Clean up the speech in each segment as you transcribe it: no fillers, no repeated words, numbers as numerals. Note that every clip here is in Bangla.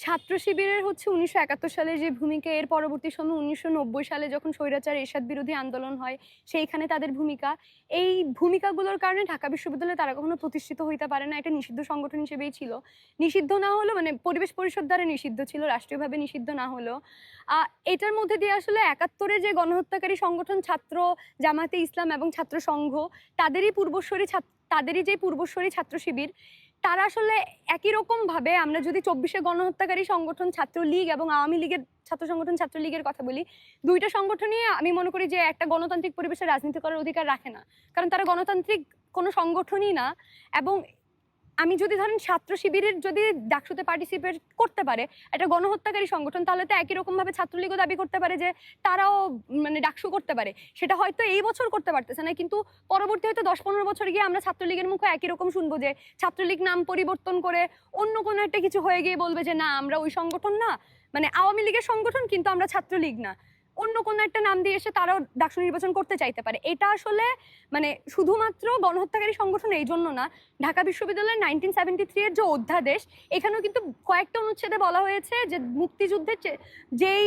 ছাত্র শিবিরের হচ্ছে ১৯৭১ সালের যে ভূমিকা, এর পরবর্তী সময়ে ১৯৯০ সালে যখন স্বৈরাচার এরশাদ বিরোধী আন্দোলন হয়, সেইখানে তাদের ভূমিকা। এই ভূমিকাগুলোর কারণে ঢাকা বিশ্ববিদ্যালয়ে তারা কখনো প্রতিষ্ঠিত হইতে পারে না। এটা নিষিদ্ধ সংগঠন হিসেবেই ছিল। নিষিদ্ধ না হলেও মানে পরিবেশ পরিষদ দ্বারা নিষিদ্ধ ছিল, রাষ্ট্রীয়ভাবে নিষিদ্ধ না হলেও। এটার মধ্যে দিয়ে আসলে ৭১ এর যে গণহত্যাকারী সংগঠন ছাত্র জামায়াতে ইসলাম এবং ছাত্র সংঘ, তাদেরই যে পূর্বসূরি ছাত্র শিবির, তারা আসলে একই রকমভাবে আমরা যদি ২৪ গণহত্যাকারী সংগঠন ছাত্রলীগ এবং আওয়ামী লীগের ছাত্র সংগঠন ছাত্রলীগের কথা বলি, ২টা সংগঠনই আমি মনে করি যে একটা গণতান্ত্রিক পরিবেশে রাজনীতি করার অধিকার রাখে না। কারণ তারা গণতান্ত্রিক কোনো সংগঠনই না। এবং আমি যদি ধরেন ছাত্র শিবিরের যদি ডাকসুতে পার্টিসিপেট করতে পারে একটা গণহত্যাকারী সংগঠন, তাহলে তো একই রকমভাবে ছাত্রলীগও দাবি করতে পারে যে তারাও মানে ডাকসু করতে পারে। সেটা হয়তো এই বছর করতে পারতেছে না, কিন্তু পরবর্তী হয়তো ১০-১৫ বছর গিয়ে আমরা ছাত্রলীগের মুখে একই রকম শুনবো যে ছাত্রলীগ নাম পরিবর্তন করে অন্য কোনো একটা কিছু হয়ে গিয়ে বলবে যে না, আমরা ওই সংগঠন না, মানে আওয়ামী লীগের সংগঠন কিন্তু আমরা ছাত্রলীগ না, অন্য কোনো একটা নাম দিয়ে এসে তারাও ডাকসু নির্বাচন করতে চাইতে পারে। এটা আসলে মানে শুধুমাত্র গণহত্যাকারী সংগঠন এই জন্য না, ঢাকা বিশ্ববিদ্যালয়ের 1973 এর যে অধ্যাদেশ, এখানেও কিন্তু কয়েকটা অনুচ্ছেদে বলা হয়েছে যে মুক্তিযুদ্ধের যেই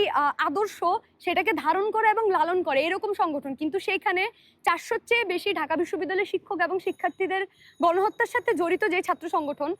আদর্শ সেটাকে ধারণ করে এবং লালন করে এরকম সংগঠন, কিন্তু সেইখানে ৪০০-র চেয়ে বেশি ঢাকা বিশ্ববিদ্যালয়ের শিক্ষক এবং শিক্ষার্থীদের গণহত্যার সাথে জড়িত যে ছাত্র সংগঠন,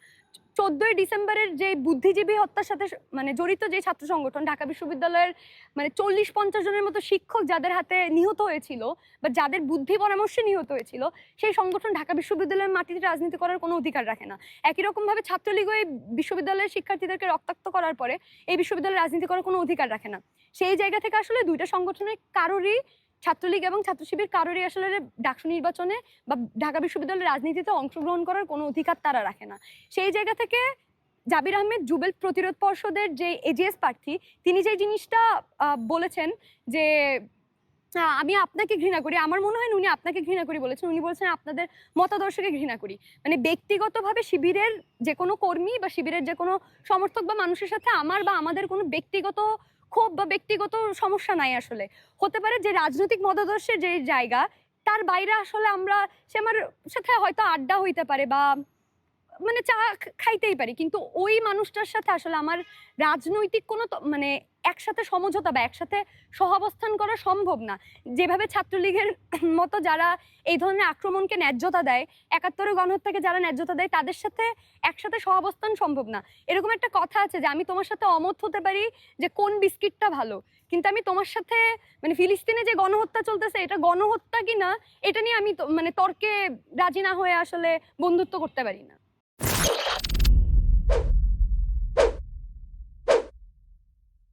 ১৪ই ডিসেম্বরের যে বুদ্ধিজীবী হত্যার সাথে মানে জড়িত যে ছাত্র সংগঠন, ঢাকা বিশ্ববিদ্যালয়ের মানে ৪০-৫০ জনের মতো শিক্ষক যাদের হাতে নিহত হয়েছিল বা যাদের বুদ্ধি পরামর্শে নিহত হয়েছিল, সেই সংগঠন ঢাকা বিশ্ববিদ্যালয়ের মাটিতে রাজনীতি করার কোনো অধিকার রাখে না। একই রকমভাবে ছাত্রলীগও এই বিশ্ববিদ্যালয়ের শিক্ষার্থীদেরকে রক্তাক্ত করার পরে এই বিশ্ববিদ্যালয়ে রাজনীতি করার কোনো অধিকার রাখে না। সেই জায়গা থেকে আসলে ২টা সংগঠনের কারোরই, ছাত্রলীগ এবং ছাত্র শিবির কারোরই আসলে ডাকসু নির্বাচনে বা ঢাকা বিশ্ববিদ্যালয়ের রাজনীতিতে অংশগ্রহণ করার কোনো অধিকার তারা রাখে না। সেই জায়গা থেকে জাবির আহমেদ জুবেল প্রতিরোধ পর্ষদের যে এজিএস প্রার্থী, তিনি যে জিনিসটা বলেছেন যে আমি আপনাকে ঘৃণা করি, আমার মনে হয় উনি আপনাকে ঘৃণা করি বলেছেন। উনি বলেছেন আপনাদের মতাদর্শকে ঘৃণা করি। মানে ব্যক্তিগতভাবে শিবিরের যে কোনো কর্মী বা শিবিরের যে কোনো সমর্থক বা মানুষের সাথে আমার বা আমাদের কোনো ব্যক্তিগত ক্ষোভ বা ব্যক্তিগত সমস্যা নাই। আসলে হতে পারে যে রাজনৈতিক মতাদর্শের যে জায়গা, তার বাইরে আসলে আমরা, সে আমার সাথে হয়তো আড্ডা হইতে পারে বা মানে চা খাইতেই পারি, কিন্তু ওই মানুষটার সাথে আসলে আমার রাজনৈতিক কোনো মানে একসাথে সমঝোতা বা একসাথে সহাবস্থান করা সম্ভব না। যেভাবে ছাত্রলীগের মতো যারা এই ধরনের আক্রমণকে ন্যায্যতা দেয়, ৭১ গণহত্যাকে যারা ন্যায্যতা দেয়, তাদের সাথে একসাথে সহাবস্থান সম্ভব না। এরকম একটা কথা আছে যে আমি তোমার সাথে অমত হতে পারি যে কোন বিস্কিটটা ভালো, কিন্তু আমি তোমার সাথে মানে ফিলিস্তিনে যে গণহত্যা চলতেছে এটা গণহত্যা কিনা এটা নিয়ে আমি মানে তর্কে রাজি না হয়ে আসলে বন্ধুত্ব করতে পারি না।